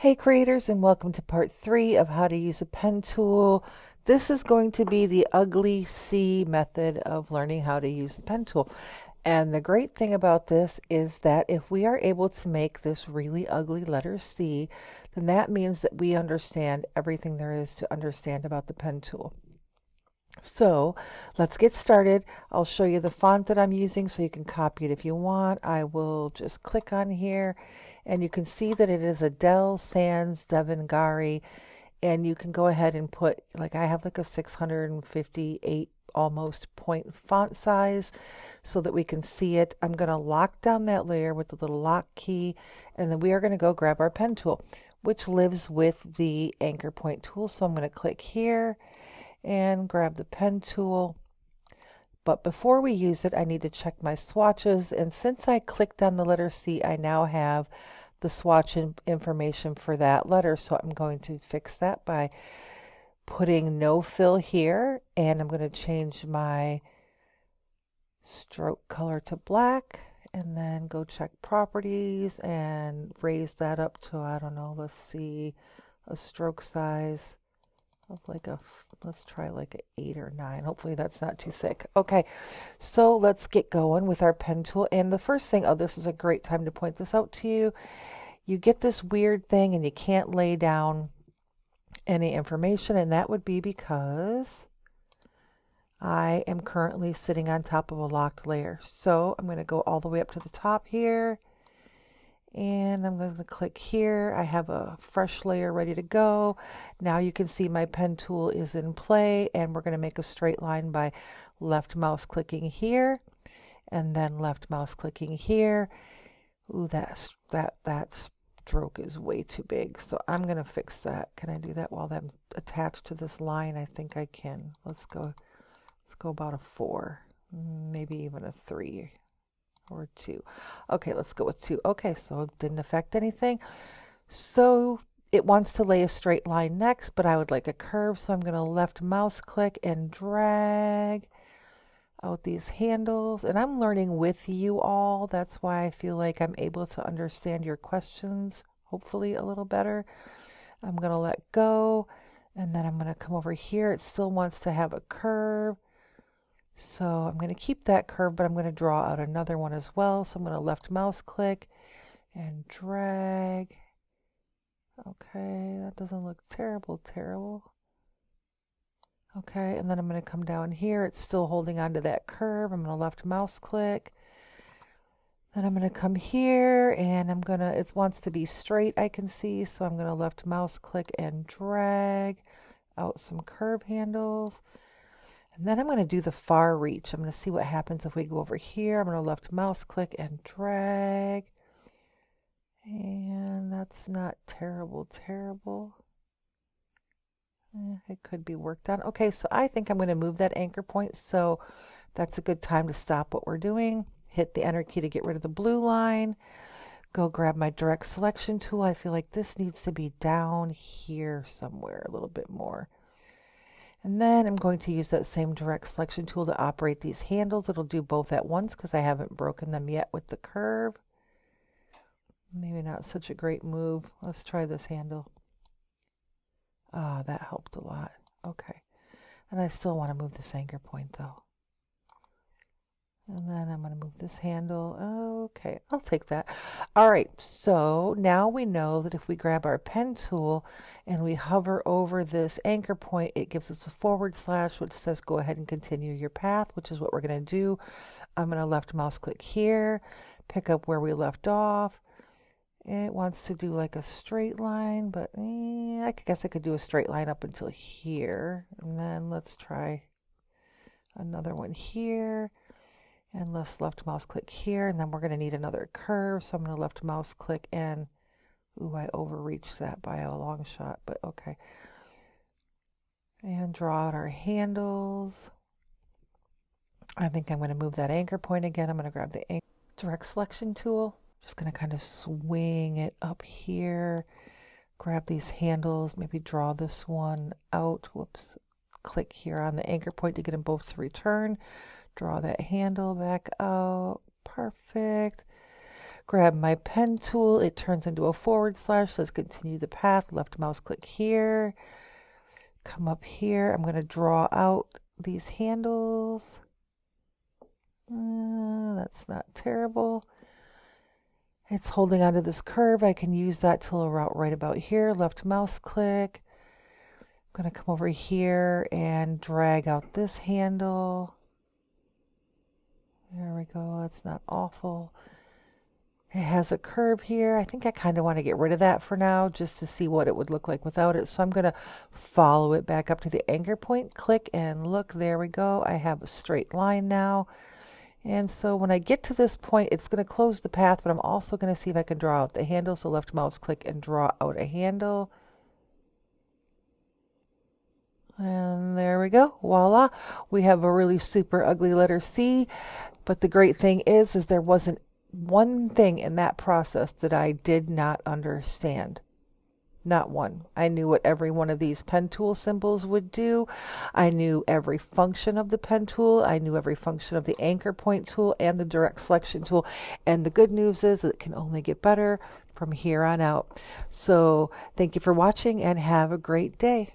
Hey creators, and welcome to part 3 of how to use a pen tool. This is going to be the ugly C method of learning how to use the pen tool. And the great thing about this is that if we are able to make this really ugly letter C, then that means that we understand everything there is to understand about the pen tool. So let's get started. I'll show you the font that I'm using so you can copy it if you want. I will just click on here and you can see that it is a Dell Sans Devongari, and you can go ahead and put, like I have like a 658 almost point font size so that we can see it. I'm going to lock down that layer with the little lock key, and then we are going to go grab our pen tool, which lives with the anchor point tool. So I'm going to click here and grab the pen tool. But before we use it, I need to check my swatches. And since I clicked on the letter C, I now have the swatch information for that letter. So I'm going to fix that by putting no fill here. And I'm going to change my stroke color to black. And then go check properties and raise that up to, I don't know, let's see, a stroke size of like let's try like an 8 or 9. Hopefully that's not too thick. Okay, so let's get going with our pen tool. And the first thing, this is a great time to point this out to you. You get this weird thing and you can't lay down any information, and that would be because I am currently sitting on top of a locked layer. So I'm going to go all the way up to the top here. And I'm going to click here. I have a fresh layer ready to go. Now you can see my pen tool is in play, and we're going to make a straight line by left mouse clicking here and then left mouse clicking here. Ooh, that stroke is way too big. So I'm going to fix that. Can I do that while I'm attached to this line? I think I can. Let's go about a 4, maybe even a 3. Or 2. Okay, let's go with 2. Okay, so it didn't affect anything. So it wants to lay a straight line next, but I would like a curve. So I'm going to left mouse click and drag out these handles. And I'm learning with you all. That's why I feel like I'm able to understand your questions, hopefully a little better. I'm going to let go. And then I'm going to come over here. It still wants to have a curve. So I'm going to keep that curve, but I'm going to draw out another one as well. So I'm going to left mouse click and drag. Okay, that doesn't look terrible. Okay, and then I'm going to come down here. It's still holding on to that curve. I'm going to left mouse click. Then I'm going to come here and it wants to be straight, I can see. So I'm going to left mouse click and drag out some curve handles. And then I'm going to do the far reach. I'm going to see what happens if we go over here. I'm going to left mouse click and drag. And that's not terrible. It could be worked on. Okay, so I think I'm going to move that anchor point. So that's a good time to stop what we're doing. Hit the enter key to get rid of the blue line. Go grab my direct selection tool. I feel like this needs to be down here somewhere a little bit more. And then I'm going to use that same direct selection tool to operate these handles. It'll do both at once because I haven't broken them yet with the curve. Maybe not such a great move. Let's try this handle. Ah, that helped a lot. Okay. And I still want to move this anchor point though. And then I'm going to move this handle. Okay, I'll take that. All right, so now we know that if we grab our pen tool and we hover over this anchor point, it gives us a / which says go ahead and continue your path, which is what we're going to do. I'm going to left mouse click here, pick up where we left off. It wants to do like a straight line, but I guess I could do a straight line up until here. And then let's try another one here. And let's left mouse click here, and then we're going to need another curve. So I'm going to left mouse click and, ooh, I overreached that by a long shot, but okay. And draw out our handles. I think I'm going to move that anchor point again. I'm going to grab the direct selection tool. Just going to kind of swing it up here. Grab these handles, maybe draw this one out. Whoops. Click here on the anchor point to get them both to return. Draw that handle back out. Perfect. Grab my pen tool. It turns into a forward slash. Let's continue the path. Left mouse click here. Come up here. I'm going to draw out these handles. That's not terrible. It's holding onto this curve. I can use that till around right about here. Left mouse click. I'm going to come over here and drag out this handle. There we go. That's not awful. It has a curve here. I think I kind of want to get rid of that for now just to see what it would look like without it. So I'm going to follow it back up to the anchor point, click, and look, there we go. I have a straight line now. And so when I get to this point, it's going to close the path, but I'm also going to see if I can draw out the handle. So left mouse click and draw out a handle. And there we go. Voila. We have a really super ugly letter C. But the great thing is there wasn't one thing in that process that I did not understand. Not one. I knew what every one of these pen tool symbols would do. I knew every function of the pen tool. I knew every function of the anchor point tool and the direct selection tool. And the good news is it can only get better from here on out. So thank you for watching and have a great day.